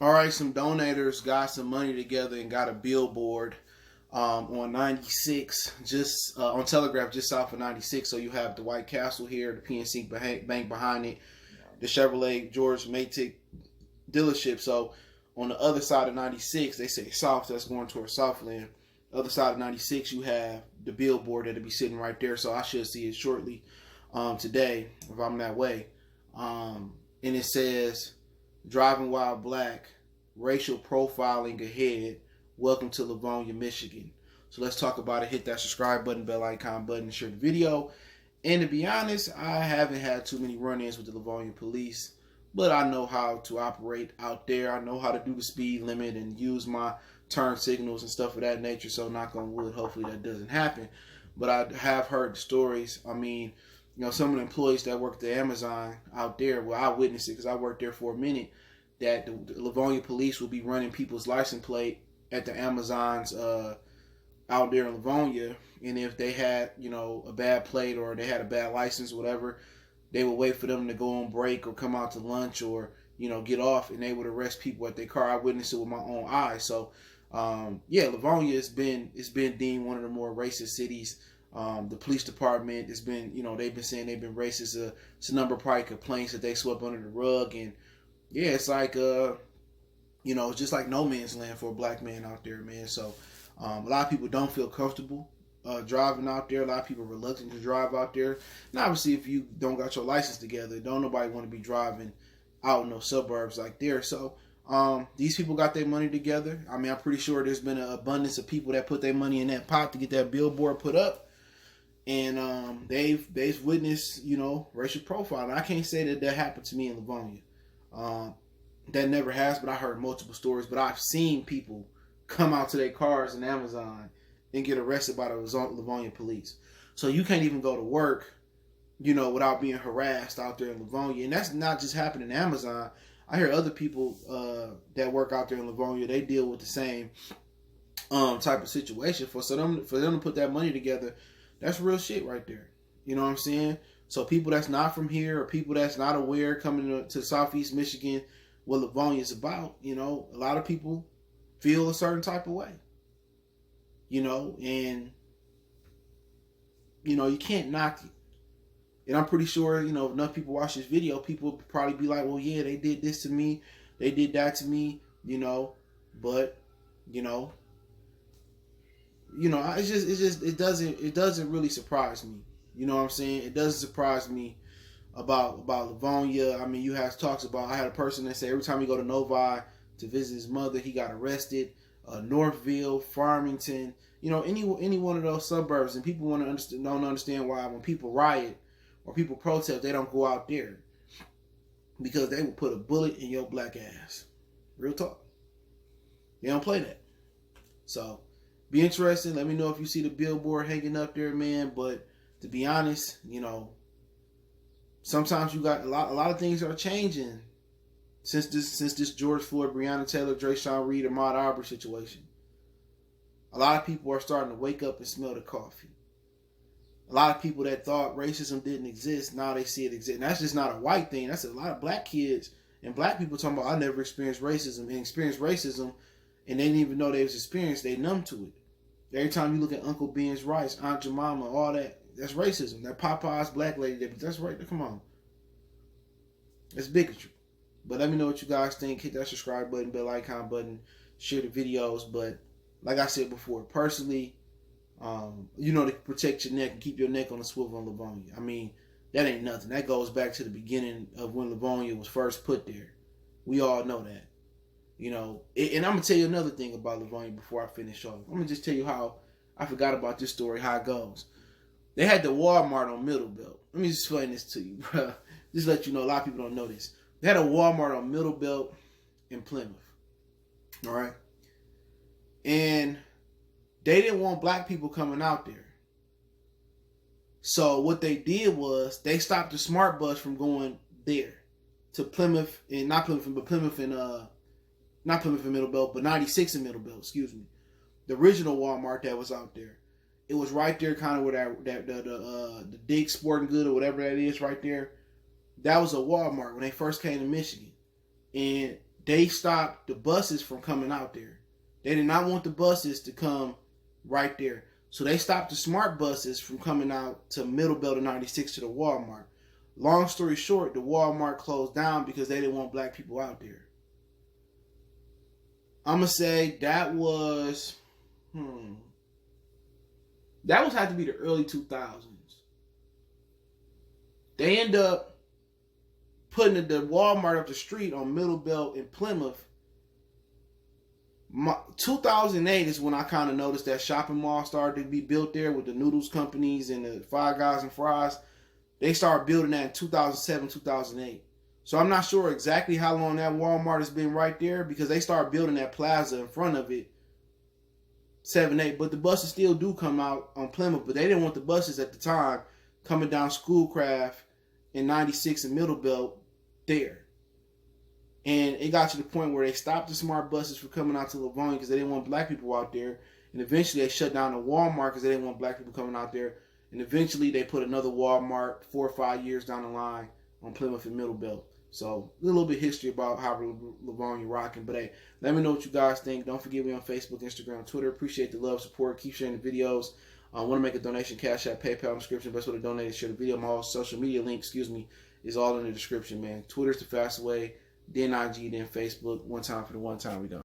All right, some donators got some money together and got a billboard on 96, just on Telegraph, just south of 96. So you have the White Castle here, the PNC Bank behind it, the Chevrolet George Matic dealership. So on the other side of 96, they say south, that's going towards Southland. Other side of 96, you have the billboard that'll be sitting right there. So I should see it shortly today if I'm that way. And it says, "Driving while black, racial profiling ahead. Welcome to Livonia, Michigan." So let's talk about it. Hit that subscribe button, bell icon button, share the video. And to be honest, I haven't had too many run-ins with the Livonia police, but I know how to operate out there. I know how to do the speed limit and use my turn signals and stuff of that nature. So knock on wood, hopefully that doesn't happen. But I have heard the stories. I mean, some of the employees that work at the Amazon out there, well, I witnessed it because I worked there for a minute, that the Livonia police will be running people's license plate at the Amazons out there in Livonia. And if they had, a bad plate or they had a bad license or whatever, they would wait for them to go on break or come out to lunch or, get off, and they would arrest people at their car. I witnessed it with my own eyes. So, Livonia it's been deemed one of the more racist cities. The police department has been, they've been saying they've been racist. It's a number of probably complaints that they swept under the rug. And yeah, it's like, it's just like no man's land for a black man out there, man. So a lot of people don't feel comfortable driving out there. A lot of people are reluctant to drive out there. And obviously, if you don't got your license together, don't nobody want to be driving out in those suburbs like there. So these people got their money together. I mean, I'm pretty sure there's been an abundance of people that put their money in that pot to get that billboard put up. And they've witnessed, racial profiling. I can't say that happened to me in Livonia. That never has, but I heard multiple stories. But I've seen people come out to their cars in Amazon and get arrested by the Livonia police. So you can't even go to work, without being harassed out there in Livonia. And that's not just happening in Amazon. I hear other people that work out there in Livonia, they deal with the same type of situation. For them to put that money together, that's real shit right there. You know what I'm saying? So people that's not from here or people that's not aware coming to Southeast Michigan, what Livonia is about, a lot of people feel a certain type of way. And, you can't knock it. And I'm pretty sure, if enough people watch this video, people will probably be like, well, yeah, they did this to me. They did that to me, but, it doesn't really surprise me. You know what I'm saying? It doesn't surprise me about Livonia. I mean, you have talks about, I had a person that said every time you go to Novi to visit his mother, he got arrested. Northville, Farmington, any one of those suburbs, and people don't understand why when people riot or people protest, they don't go out there, because they will put a bullet in your black ass. Real talk. They don't play that. So be interesting. Let me know if you see the billboard hanging up there, man. But to be honest, sometimes you got a lot of things are changing since this George Floyd, Breonna Taylor, Drayshawn Reed, Ahmaud Arbery situation. A lot of people are starting to wake up and smell the coffee. A lot of people that thought racism didn't exist, now they see it exist. And that's just not a white thing. That's a lot of black kids and black people talking about, I never experienced racism, and they didn't even know they was experienced. They numb to it. Every time you look at Uncle Ben's rice, Aunt Jemima, all that, that's racism. That Popeye's black lady, that's right. Come on. That's bigotry. But let me know what you guys think. Hit that subscribe button, bell icon button, share the videos. But like I said before, personally, to protect your neck and keep your neck on the swivel in Livonia. I mean, that ain't nothing. That goes back to the beginning of when Livonia was first put there. We all know that. And I'm going to tell you another thing about Livonia before I finish off. I'm going to just tell you how I forgot about this story, how it goes. They had the Walmart on Middle Belt. Let me just explain this to you, bro. Just let you know, a lot of people don't know this. They had a Walmart on Middle Belt in Plymouth. All right? And they didn't want black people coming out there. So what they did was they stopped the Smart Bus from going there to Plymouth, and not Plymouth in Middle Belt, but 96 in Middle Belt, excuse me. The original Walmart that was out there. It was right there, kind of where the Dick's Sporting Good or whatever that is right there. That was a Walmart when they first came to Michigan. And they stopped the buses from coming out there. They did not want the buses to come right there. So they stopped the smart buses from coming out to Middle Belt and 96 to the Walmart. Long story short, the Walmart closed down because they didn't want black people out there. I'm going to say that was had to be the early 2000s. They end up putting the Walmart up the street on Middle Belt in Plymouth. 2008 is when I kind of noticed that shopping mall started to be built there with the noodles companies and the Five Guys and Fries. They started building that in 2007, 2008. So I'm not sure exactly how long that Walmart has been right there because they started building that plaza in front of it 7, 8. But the buses still do come out on Plymouth, but they didn't want the buses at the time coming down Schoolcraft in 96 and Middle Belt there. And it got to the point where they stopped the smart buses from coming out to Livonia because they didn't want black people out there. And eventually they shut down the Walmart because they didn't want black people coming out there. And eventually they put another Walmart 4 or 5 years down the line on Plymouth and Middle Belt. So a little bit of history about how Livonia rocking. But hey, let me know what you guys think. Don't forget me on Facebook, Instagram, Twitter. Appreciate the love, support. Keep sharing the videos. I want to make a donation, Cash App, PayPal in the description. Best way to donate is share the video. My social media link, is all in the description, man. Twitter's the fastest way. Then IG, then Facebook. One time for the one time we done.